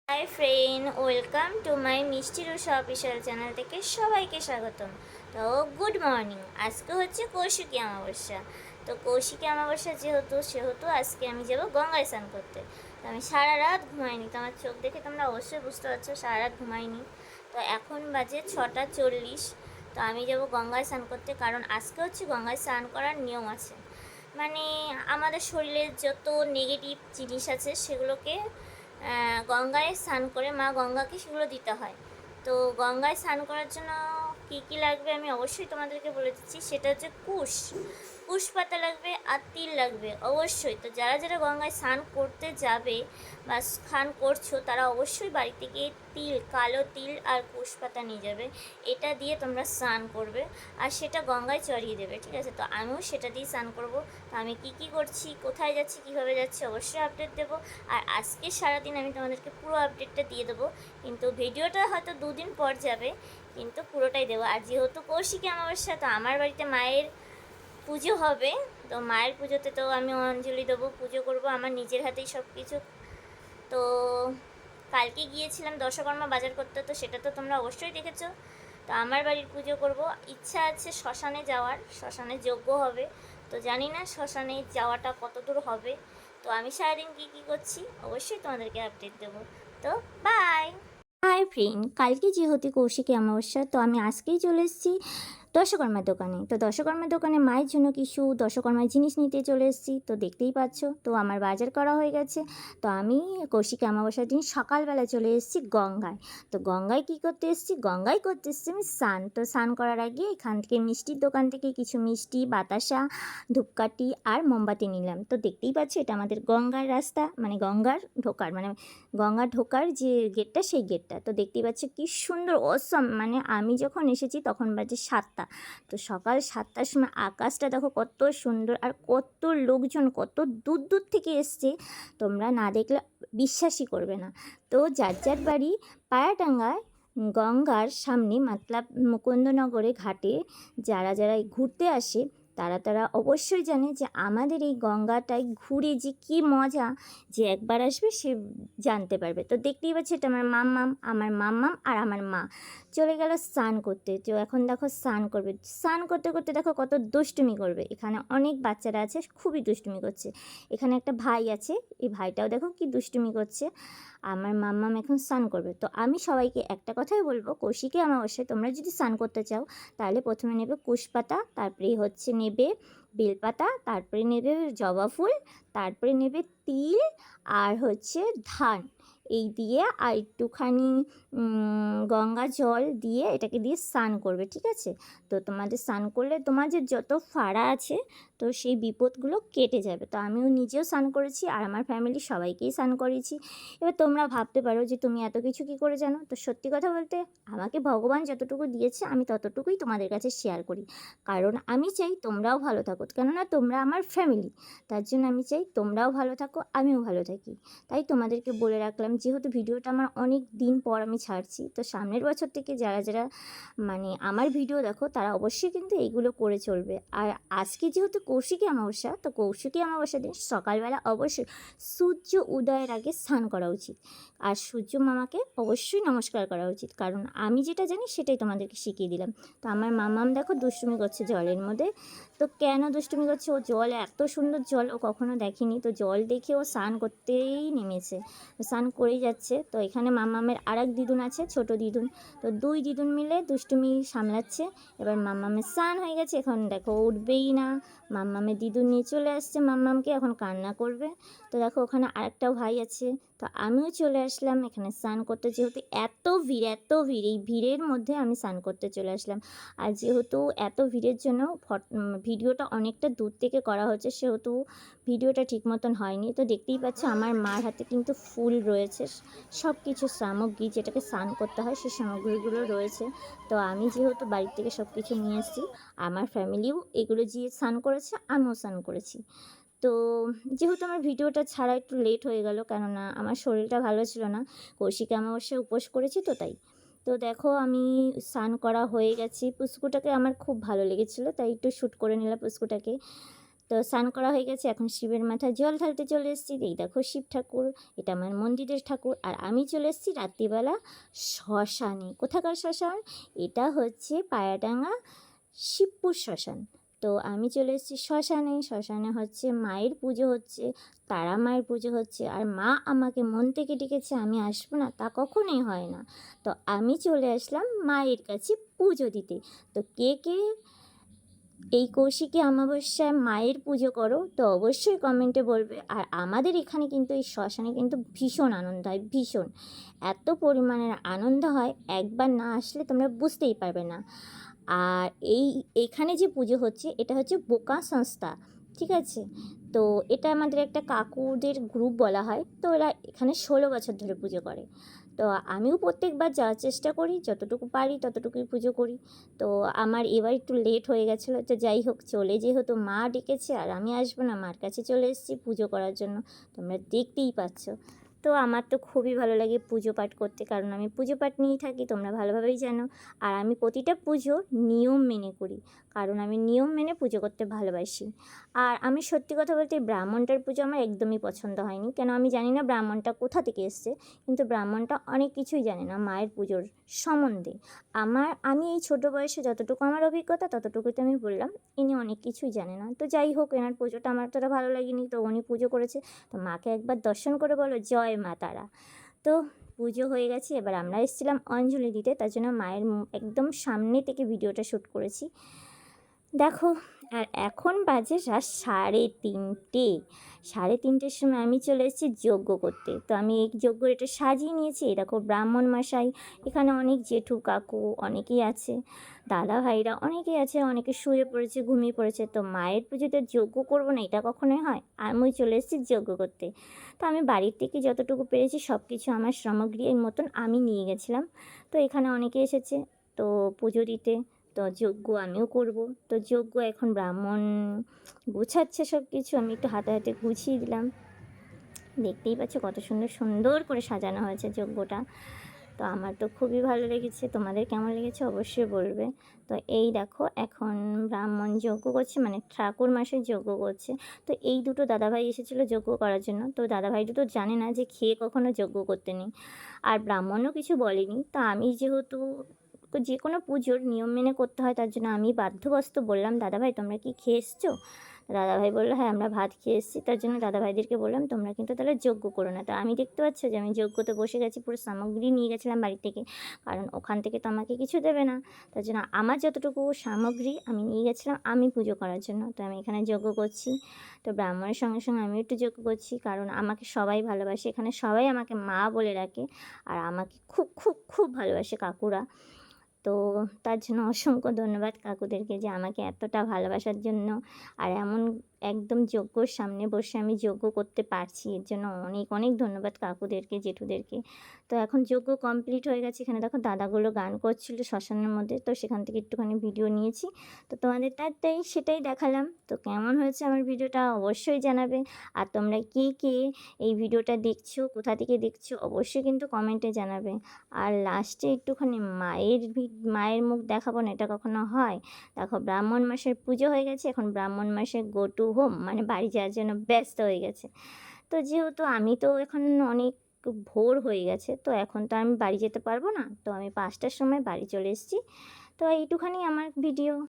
Hi friend, welcome to my মিষ্টি Rusha official channel থেকে সবাইকে স্বাগতম। তো গুড মর্নিং। আজকে হচ্ছে কৌশিকী অমাবস্যা। তো কৌশিকী অমাবস্যা সেহেতু আজকে আমি যাব গঙ্গায় স্নান করতে। তো আমি সারা রাত ঘুমাইনি, তো আমার চোখ দেখে তোমরা অবশ্যই বুঝতে পারছো সারা রাত ঘুমাইনি। তো এখন বাজে 6:40। তো আমি যাব গঙ্গায় স্নান করতে, কারণ আজকে হচ্ছে গঙ্গায় স্নান করার নিয়ম আছে। মানে আমাদের শরীরের যত নেগেটিভ জিনিস আছে সেগুলোকে গঙ্গায় স্নান করে মা গঙ্গাকে সেগুলো দিতে হয়। তো গঙ্গায় স্নান করার জন্য কী কী লাগবে আমি অবশ্যই তোমাদেরকে বলে দিচ্ছি। সেটা হচ্ছে কুশ পাতা লাগবে আর তিল লাগবে অবশ্যই। তো যারা যারা গঙ্গায় স্নান করতে যাবে বা স্নান করছো তারা অবশ্যই বাড়ি থেকে কালো তিল আর কুশ পাতা নিয়ে যাবে। এটা দিয়ে তোমরা স্নান করবে আর সেটা গঙ্গায় চড়িয়ে দেবে, ঠিক আছে? তো আমিও সেটা দিয়ে স্নান করব। তো আমি কী কী করছি, কোথায় যাচ্ছি, কীভাবে যাচ্ছি অবশ্যই আপডেট দেবো। আর আজকে সারাদিন আমি তোমাদেরকে পুরো আপডেটটা দিয়ে দেবো, কিন্তু ভিডিওটা হয়তো 2 দিন পর যাবে, কিন্তু পুরোটাই দেবো। আর যেহেতু কৌশিকী অমাবস্যা, তো আমার বাড়িতে মায়ের পুজো হবে। তো মায়ের পুজোতে তো আমি অঞ্জলি দেবো, পুজো করব আমার নিজের হাতেই সব কিছু। তো কালকে গিয়েছিলাম দশকর্মা বাজার করতে, তো সেটা তো তোমরা অবশ্যই দেখেছো। তো আমার বাড়ির পুজো করব, ইচ্ছা আছে শ্মশানে যাওয়ার, শ্মশানে যজ্ঞ হবে। তো জানি না শ্মশানে যাওয়াটা কত দূর হবে। তো আমি সারাদিন কী কী করছি অবশ্যই তোমাদেরকে আপডেট দেবো। তো বাই। হাই ফ্রেন্ড, কালকে যেহেতু কৌশিকী অমাবস্যা, তো আমি আজকেই চলে এসেছি দশকর্মার দোকানে। তো দশকর্মার দোকানে মায়ের জন্য কিছু দশকর্মার জিনিস নিতে চলে এসেছি। তো দেখতেই পাচ্ছ, তো আমার বাজার করা হয়ে গেছে। তো আমি কৌশিকী অমাবস্যার দিন সকালবেলা চলে এসেছি গঙ্গায়। তো গঙ্গায় কী করতে এসেছি, গঙ্গায় করতে এসেছি আমি স্নান। তো স্নান করার আগে এখান থেকে মিষ্টির দোকান থেকে কিছু মিষ্টি, বাতাসা, ধূপকাঠি আর মোমবাতি নিলাম। তো দেখতেই পাচ্ছ, এটা আমাদের গঙ্গার রাস্তা, মানে গঙ্গার ঢোকার যে গেটটা, সেই গেটটা। তো দেখতেই পাচ্ছ কি সুন্দর অসম। মানে আমি যখন এসেছি তখন বাজে 7টা। তো সকাল 7টার সময় আকাশটা দেখো কত সুন্দর, আর কত লোকজন কত দূর দূর থেকে এসছে, তোমরা না দেখলে বিশ্বাসই করবে না। তো যার যার বাড়ি পায়াটাঙ্গায় গঙ্গার সামনে মতলব মুকুন্দনগরে ঘাটে যারা যারা ঘুরতে আসে, তারা তারা অবশ্যই জানে যে আমাদের এই গঙ্গাটায় ঘুরে যে কী মজা, যে একবার আসবে সে জানতে পারবে। তো দেখতেই পাচ্ছি, এটা আমার মাম্মাম আর আমার মা চলে গেল স্নান করতে। তো এখন দেখো স্নান করবে, স্নান করতে করতে দেখো কত দুষ্টুমি করবে। এখানে অনেক বাচ্চারা আছে, খুবই দুষ্টুমি করছে। এখানে একটা ভাই আছে, এই ভাইটাও দেখো কি দুষ্টুমি করছে। আমার মাম্মাম এখন স্নান করবে। তো আমি সবাইকে একটা কথাই বলবো, কৌশিকী অমাবস্যায় তোমরা যদি স্নান করতে চাও, তাহলে প্রথমে নেবে কুশ পাতা, তারপরে হচ্ছে নেবে বেলপাতা, তারপরে নেবে জবা ফুল, তারপরে নেবে তিল, আর হচ্ছে ধান। এই দিয়ে আর একটুখানি গঙ্গা জল দিয়ে এটাকে দিয়ে স্নান করবে, ঠিক আছে? তো তোমাদের স্নান করলে তোমার যে যত ফাড়া আছে, তো সেই বিপদগুলো কেটে যাবে। তো আমিও নিজেও স্নান করেছি আর আমার ফ্যামিলি সবাইকেই স্নান করিয়েছি। এবার তোমরা ভাবতে পারো যে তুমি এত কিছু কী করে জানো। তো সত্যি কথা বলতে, আমাকে ভগবান যতটুকু দিয়েছে আমি ততটুকুই তোমাদের কাছে শেয়ার করি, কারণ আমি চাই তোমরাও ভালো থাকো, কেননা তোমরা আমার ফ্যামিলি। তার জন্য আমি চাই তোমরাও ভালো থাকো, আমিও ভালো থাকি। তাই তোমাদেরকে বলে রাখলাম, যেহেতু ভিডিওটা আমার অনেক দিন পর আমি ছাড়ছি, তো সামনের বছর থেকে যারা যারা মানে আমার ভিডিও দেখো, তারা অবশ্যই কিন্তু এইগুলো করে চলবে। আর আজকে যেহেতু কৌশিকী অমাবস্যা, তো কৌশিকী অমাবস্যার দিন সকালবেলা অবশ্যই সূর্য উদয়ের আগে স্নান করা উচিত, আর সূর্য মামাকে অবশ্যই নমস্কার করা উচিত, কারণ আমি যেটা জানি সেটাই তোমাদেরকে শিখিয়ে দিলাম। তো আমার মামাম দেখো দুষ্টুমি করছে জলের মধ্যে। তো কেন দুষ্টুমি করছে, ও জল, এত সুন্দর জল ও কখনো দেখেনি, তো জল দেখে ও স্নান করতেই নেমেছে, স্নান করেই যাচ্ছে। তো এখানে মামামের আর এক দিদুন আছে, ছোট দিদুন। তো দুই দিদুন মিলে দুষ্টুমি সামলাচ্ছে। এবার মাম্মামের স্নান হয়ে গেছে, এখন দেখো উঠবেই না। মাম্মামের দিদুন নিয়ে চলে আসছে মাম্মামকে, এখন কান্না করবে। তো দেখো ওখানে আরেকটাও ভাই আছে। তো আমিও চলে আসলাম এখানে স্নান করতে, যেহেতু এত ভিড়, এই ভিড়ের মধ্যে আমি স্নান করতে চলে আসলাম। আর যেহেতু এত ভিড়ের জন্য ভিডিওটা অনেকটা দূর থেকে করা হচ্ছে, সেহেতু ভিডিওটা ঠিক মতন হয়নি। তো দেখতেই পাচ্ছ আমার মার হাতে কিন্তু ফুল রয়েছে, সব কিছু সামগ্রী যেটাকে স্নান করতে হয় সেই সামগ্রীগুলো রয়েছে। তো আমি যেহেতু বাড়ির থেকে সব কিছু নিয়ে এসেছি, আমার ফ্যামিলিও এগুলো দিয়ে স্নান করেছে, আমিও স্নান করেছি। তো যেহেতু আমার ভিডিওটা ছাড়া একটু লেট হয়ে গেল, কেননা আমার শরীরটা ভালো ছিল না, কৌশিকী অমাবস্যায় উপোস করেছি, তো তাই। তো দেখো আমি স্নান করা হয়ে গেছি, পুচকুটাকে আমার খুব ভালো লেগেছিলো, তাই একটু শ্যুট করে নিলাম পুচকুটাকে। তো স্নান করা হয়ে গেছে, এখন শিবের মাথায় জল ঢালতে চলে এসেছি। এই দেখো শিব ঠাকুর, এটা আমার মন্দিরের ঠাকুর। আর আমি চলে এসেছি রাত্রিবেলা শ্মশানে। কোথাকার শ্মশান? এটা হচ্ছে পায়াডাঙ্গা শিবপুর শ্মশান। তো আমি চলে এসেছি শ্মশানে। শ্মশানে হচ্ছে মায়ের পুজো হচ্ছে, তারা মায়ের পুজো হচ্ছে। আর মা আমাকে মন থেকে ডেকেছে, আমি আসবো না তা কখনোই হয় না। তো আমি চলে আসলাম মায়ের কাছে পুজো দিতে। তো কে কে এই কৌশিকী অমাবস্যায় মায়ের পুজো করো তো অবশ্যই কমেন্টে বলবে। আর আমাদের এখানে কিন্তু এই শ্মশানে কিন্তু ভীষণ আনন্দ হয়, ভীষণ, এত পরিমাণের আনন্দ হয়, একবার না আসলে তোমরা বুঝতেই পারবে না। আর এখানে যে পুজো হচ্ছে এটা হচ্ছে বোকা সংস্থা, ঠিক আছে? তো এটা আমাদের একটা কাকুদের গ্রুপ বলা হয়। তো এরা এখানে 16 বছর ধরে পুজো করে। তো আমিও প্রত্যেকবার যাওয়ার চেষ্টা করি, যতটুকু পারি ততটুকুই পুজো করি। তো আমার এবার একটু লেট হয়ে গেছিলো, তো যাই হোক, চলে যেহেতু মা ডেকেছে আর আমি আসবো না, মার কাছে চলে এসেছি পুজো করার জন্য, তোমরা দেখতেই পাচ্ছ। তো আমার তো খুবই ভালো লাগে পুজো পাঠ করতে, কারণ আমি পুজো পাঠ নিয়েই থাকি, তোমরা ভালোভাবেই জানো। আর আমি প্রতিটা পুজো নিয়ম মেনে করি, কারণ আমি নিয়ম মেনে পুজো করতে ভালোবাসি। আর আমি সত্যি কথা বলতে ব্রাহ্মণটার পুজো আমার একদমই পছন্দ হয়নি, কেন আমি জানি না ব্রাহ্মণটা কোথা থেকে এসছে, কিন্তু ব্রাহ্মণটা অনেক কিছুই জানে না মায়ের পুজোর সম্বন্ধে। আমি এই ছোটো বয়সে যতটুকু আমার অভিজ্ঞতা ততটুকুতে আমি বললাম, ইনি অনেক কিছুই জানে না। তো যাই হোক, এনার পুজোটা আমার তোরা ভালো লাগেনি, তো উনি পুজো করেছে। তো মাকে একবার দর্শন করে বলো জয় মা তারা। তো পুজো হয়ে গেছে, এবার আমরা এসেছিলাম অঞ্জলি দিতে, তার জন্য মায়ের একদম সামনে থেকে ভিডিওটা শ্যুট করেছি, দেখো। আর এখন বাজে রাত 3:30। 3:30-র সময় আমি চলে এসেছি যজ্ঞ করতে। তো আমি এই যজ্ঞ এটা সাজিয়ে নিয়েছি। এই দেখো ব্রাহ্মণ মশাই, এখানে অনেক জেঠু কাকু অনেকেই আছে, দাদা ভাইরা অনেকেই আছে, অনেকে শুয়ে পড়েছে, ঘুমিয়ে পড়েছে। তো মায়ের পুজোতে যজ্ঞ করবো না এটা কখনোই হয়? আমি চলে এসেছি যজ্ঞ করতে। তো আমি বাড়ির থেকে যতটুকু পেরেছি সব কিছু আমার সামগ্রীর মতন আমি নিয়ে গেছিলাম। তো এখানে অনেকে এসেছে তো পুজো দিতে, তো যজ্ঞ আমিও করব। তো যজ্ঞ এখন ব্রাহ্মণ গুছাচ্ছে সব কিছু, আমি একটু হাতে হাতে গুছিয়ে দিলাম। দেখতেই পাচ্ছ কত সুন্দর সুন্দর করে সাজানো হয়েছে যজ্ঞটা। তো আমার তো খুবই ভালো লেগেছে, তোমাদের কেমন লেগেছে অবশ্যই বলবে। তো এই দেখো এখন ব্রাহ্মণ যজ্ঞ করছে, মানে ঠাকুর মাসের যজ্ঞ করছে। তো এই দুটো দাদাভাই এসেছিলো যজ্ঞ করার জন্য। তো দাদাভাই দুটো জানে না যে খেয়ে কখনো যজ্ঞ করতে নেই, আর ব্রাহ্মণও কিছু বলেনি। তা আমি যেহেতু যে কোনো পুজোর নিয়ম মেনে করতে হয়, তার জন্য আমি বাধ্যবস্ত বললাম, দাদাভাই তোমরা কি খেয়ে এসছো? দাদাভাই বললো হ্যাঁ আমরা ভাত খেয়ে এসেছি। তার জন্য দাদাভাইদেরকে বললাম তোমরা কিন্তু তাহলে যজ্ঞ করো না। তো আমি দেখতে পাচ্ছ যে আমি যজ্ঞতে বসে গেছি, পুরো সামগ্রী নিয়ে গেছিলাম বাড়ি থেকে, কারণ ওখান থেকে তো আমাকে কিছু দেবে না। তার জন্য আমার যতটুকু সামগ্রী আমি নিয়ে গেছিলাম আমি পুজো করার জন্য। তো আমি এখানে যজ্ঞ করছি। তো ব্রাহ্মণের সঙ্গে সঙ্গে আমি একটু যজ্ঞ করছি, কারণ আমাকে সবাই ভালোবাসে, এখানে সবাই আমাকে মা বলে ডাকে, আর আমাকে খুব খুব খুব ভালোবাসে কাকুরা। তো তার জন্য অসংখ্য ধন্যবাদ কাকুদেরকে, যে আমাকে এতটা ভালোবাসার জন্য। আর এমন একদম যজ্ঞর সামনে বসে আমি যজ্ঞ করতে পারছি, এর জন্য অনেক অনেক ধন্যবাদ কাকুদেরকে, জেঠুদেরকে। তো এখন যজ্ঞ কমপ্লিট হয়ে গেছে। এখানে দেখো দাদাগুলো গান করছিল শ্মশানের মধ্যে, তো সেখান থেকে একটুখানি ভিডিও নিয়েছি, তো তোমাদের তাই সেটাই দেখালাম। তো কেমন হয়েছে আমার ভিডিওটা অবশ্যই জানাবে। আর তোমরা কে কে এই ভিডিওটা দেখছো, কোথা থেকে দেখছো অবশ্যই কিন্তু কমেন্টে জানাবে। আর লাস্টে একটুখানি মায়ের মুখ দেখাবো না, এটা কখনো হয়? দেখো ব্রাহ্মণ মাসের পুজো হয়ে গেছে, এখন ব্রাহ্মণ মাসে গো টু হোম, মানে বাড়ি যাওয়ার জন্য ব্যস্ত হয়ে গেছে। তো যেহেতু আমি তো এখন অনেক ভোর হয়ে গেছে, তো এখন তো আমি বাড়ি যেতে পারবো না, তো আমি 5টার সময় বাড়ি চলে এসেছি। তো এইটুখানি আমার ভিডিও।